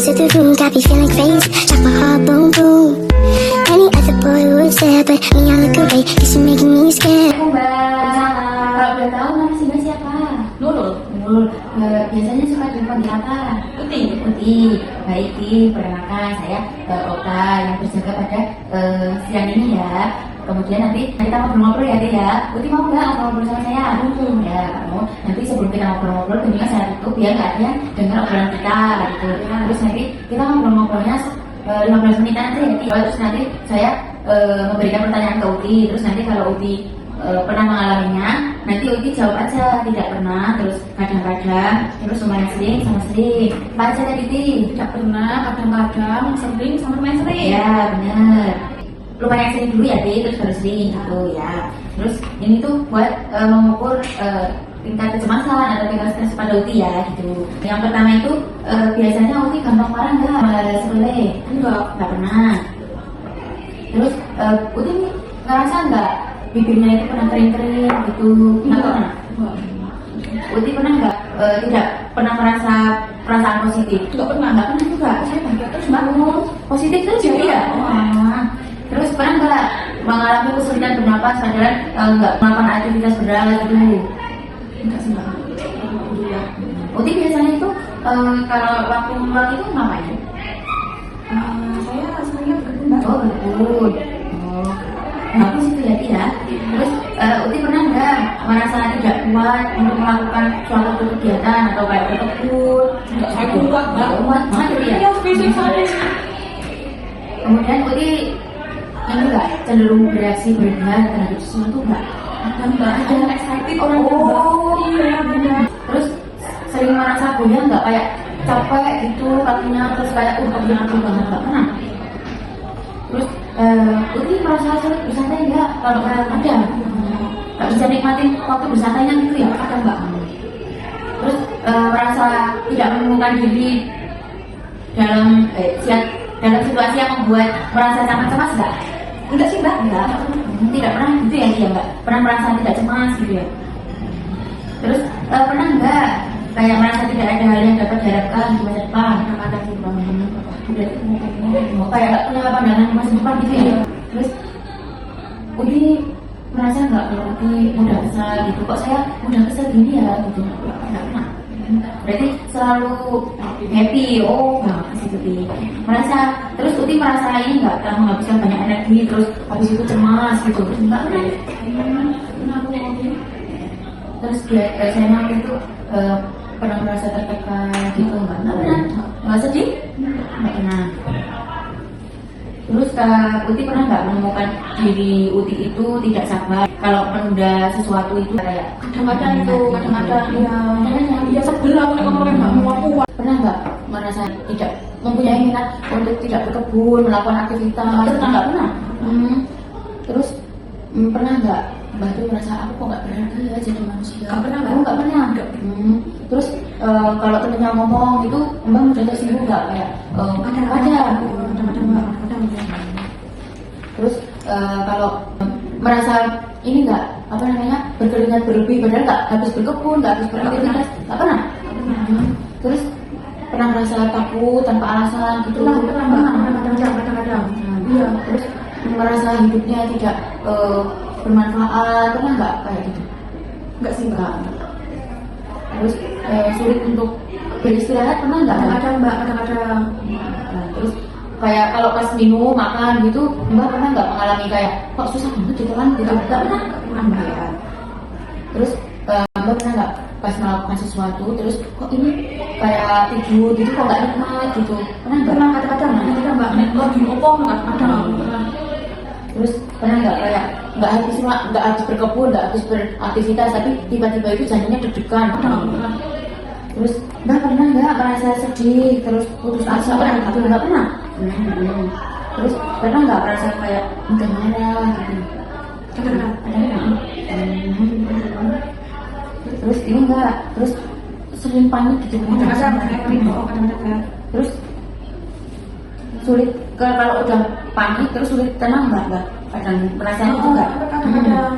into the room, got me feeling crazy. Shot my heart, boom, boom. Any other boy would say, but me, I look away, cause you're making me scared. Kalau boleh tahu nama singa siapa? Nurul. Nurul. Biasanya suka jumpa di apa? Uti. Uti. Baik, Uti. Perkenalkan saya Ota yang berjaga pada siang ini ya. Kemudian nanti kita ngobrol-ngobrol ya, ya. Uti mau nggak ngobrol sama saya? Ya, kamu. Nanti sebelum kita ngobrol-ngobrol, tentunya saya tutup biar nggak ada dengar obrolan kita gitu. Terus nanti kita ngobrol-ngobrolnya 15 menit aja ya. Terus nanti saya memberikan pertanyaan ke Uti. Terus nanti kalau Uti pernah mengalaminya, nanti Uti jawab aja tidak pernah, terus kadang-kadang, terus lumayan sering sama sering. Apa aja tadi Uti? Tidak pernah, kadang-kadang, sering sama lumayan sering. Ya benar. Lumayan sering dulu ya Uti, terus baru sering gitu ya. Terus ini tuh buat mengukur tingkat kecemasan atau tingkat stres pada Uti ya gitu. Yang pertama itu biasanya Uti gampang marah nggak? Sepele? Enggak pernah. Terus Uti ngerasa nggak bibirnya itu pernah kering-kering gitu? Nggak pernah. Uti pernah nggak tidak pernah merasa perasaan positif? Nggak pernah juga. Saya bangkit terus bangun positif terus jadi ya. Terus pernah nggak mengalami kesulitan bernapas padahal nggak melakukan aktivitas berat gitu? Enggak sih mbak. Alhamdulillah. Uti biasanya itu kalau waktu luang itu ngapain? Saya sebenarnya berkebun mbak. Oh berkebun. Bagus itu ya tidak. Terus Uti pernah nggak merasa tidak kuat untuk melakukan suatu kegiatan atau kayak berkebun? Saya kuat gitu ya. Kemudian Uti ini nggak cenderung bereaksi berlebihan terhadap sesuatu nggak? Ada excited orang iya benar. Terus sering merasa goyang nggak kayak capek gitu kakinya terus kayak kakinya aku banget nggak pernah. Terus Uti merasa bersantai nggak kalau ada nggak bisa nikmatin waktu bersantainya gitu ya ada nggak? Terus merasa tidak menemukan diri dalam situasi yang membuat merasa sangat cemas nggak? Enggak sih mbak, enggak. Tidak pernah gitu ya dia mbak. Pernah merasa tidak cemas gitu ya. Terus pernah enggak kayak merasa tidak ada hal yang dapat diharapkan di masa depan? Ada sih bang. Kayak nggak punya pandangan di masa depan gitu ya. Terus Uti merasa nggak kalau Uti mudah kesal gitu? Kok saya mudah kesal gini ya gitu? Nggak pernah. Berarti selalu happy, bagus itu Uti. Terus Uti merasa ini nggak telah menghabiskan banyak energi, terus habis itu cemas gitu? Enggak pernah. Terus saya itu pernah merasa tertekan gitu? Enggak pernah. Nggak sedih? Nggak pernah. Terus Uti pernah nggak menemukan diri Uti itu tidak sabar kalau menunda sesuatu itu kayak kadang-kadang dia sebel aku ngomongin nggak mau aku. Pernah nggak merasa tidak mempunyai minat untuk tidak berkebun, melakukan aktivitas? Nggak pernah. Terus pernah nggak Mbak tuh merasa aku kok nggak berharga ya jadi manusia? Nggak pernah. Nggak pernah. Terus kalau temennya ngomong itu Mbak mudah tersinggung nggak kayak ada. Terus kalau merasa ini nggak berkeringat berlebih padahal nggak habis berkebun, nggak habis beraktivitas, nggak pernah. Terus pernah merasa takut tanpa alasan gitu? Kadang-kadang. Iya. Terus merasa hidupnya tidak bermanfaat, pernah nggak kayak gitu? Nggak sih mbak. Terus sulit untuk beristirahat pernah nggak? Kadang-kadang. Terus kayak kalau pas minum makan gitu Mbak pernah nggak mengalami kayak kok susah banget ditelan gitu? Nggak pernah Mbak. Terus Mbak pernah nggak pas melakukan sesuatu terus kok ini kayak tidur gitu kok nggak nikmat gitu? Pernah nggak? Pernah kadang-kadang Mbak lagi ngopong nggak ada. Terus pernah nggak kayak nggak habis berkebun, nggak habis beraktivitas tapi tiba-tiba itu jadinya deg-degan? Terus Mbak pernah nggak merasa sedih terus putus asa? Nggak pernah. Terus pernah nggak merasa kayak udah marah gitu? Ada. Terus ini enggak, terus sering panik gitu? Kadang-kadang. Terus sulit kalau udah panik terus sulit tenang nggak? Kadang perasaan itu nggak? Kadang-kadang.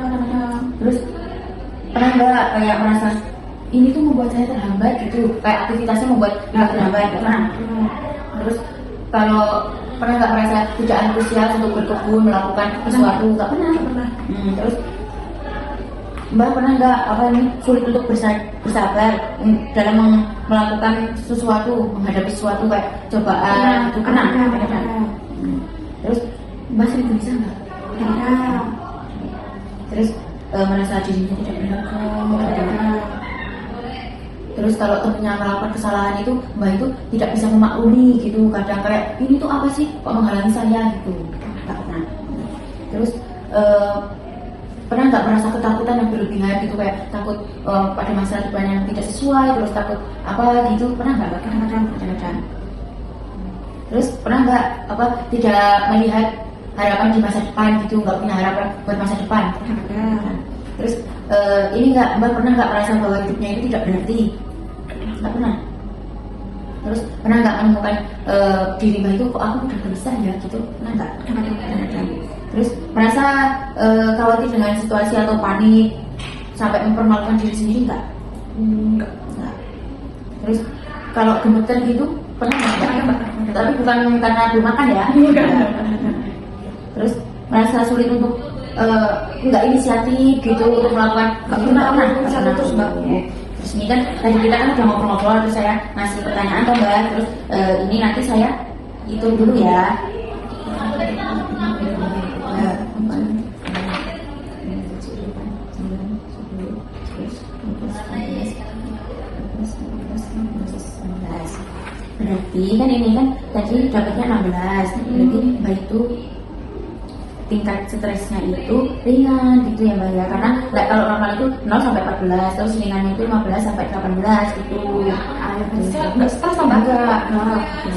Terus pernah nggak kayak merasa ini tuh membuat saya terhambat gitu, kayak aktivitasnya membuat terhambat? Pernah. Terus kalau pernah nggak merasa tidak antusias untuk berkebun melakukan sesuatu? Nggak pernah. Terus Mbak pernah nggak sulit untuk bersabar dalam melakukan sesuatu, menghadapi sesuatu kayak cobaan itu pernah? Terus Mbak sering bisa nggak? Terus merasa dirinya tidak berharga. Terus kalau temennya melakukan kesalahan itu, Mbak itu tidak bisa memaklumi gitu. Kadang kayak ini tuh apa sih kok menghalangi saya gitu. Nggak pernah. Terus pernah nggak merasa ketakutan yang berlebihan gitu, kayak takut pada masa depan yang tidak sesuai, terus takut apa gitu, pernah nggak? Kadang-kadang. Terus pernah nggak tidak melihat harapan di masa depan gitu, nggak punya harapan buat masa depan? Terus ini Mbak pernah nggak merasa bahwa hidupnya itu tidak berarti? Nggak pernah. Terus pernah nggak menemukan diri Mbak itu kok aku udah bisa ya gitu? Pernah nggak? Terus merasa khawatir dengan situasi atau panik sampai mempermalukan diri sendiri nggak? Nggak. Terus kalau gemeter gitu pernah nggak? Tapi bukan karena belum makan ya? Terus merasa sulit untuk nggak inisiatif gitu untuk melakukan? Nggak pernah. Terus Mbak. Terus ini kan tadi kita kan udah ngobrol-ngobrol, terus saya ngasih pertanyaan ke Mbak. Terus ini nanti saya hitung dulu ya. Berarti kan ini kan tadi dapatnya 16. Berarti Mbak itu tingkat stresnya itu ringan gitu ya Mbak ya, karena kalau normal itu 0 sampai 14, terus ringannya itu 15 sampai 18 gitu. Nggak stres Mbak? Enggak.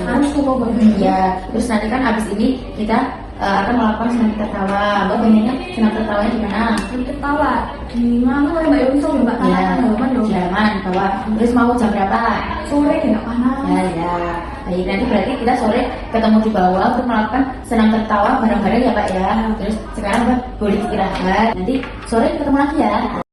Harus coba ya. Terus nanti kan habis ini kita akan melakukan senam tertawa. Mbak pengennya senam tertawanya di mana? Senam tertawa di mana Mbak Yunus ya Mbak? Ya, di halaman bawah. Terus mau jam berapa? Sore nggak panas. Ya. Baik, nanti berarti kita sore ketemu di bawah untuk melakukan senam tertawa bareng-bareng ya Pak ya. Terus sekarang Mbak boleh istirahat. Nanti sore ketemu lagi ya.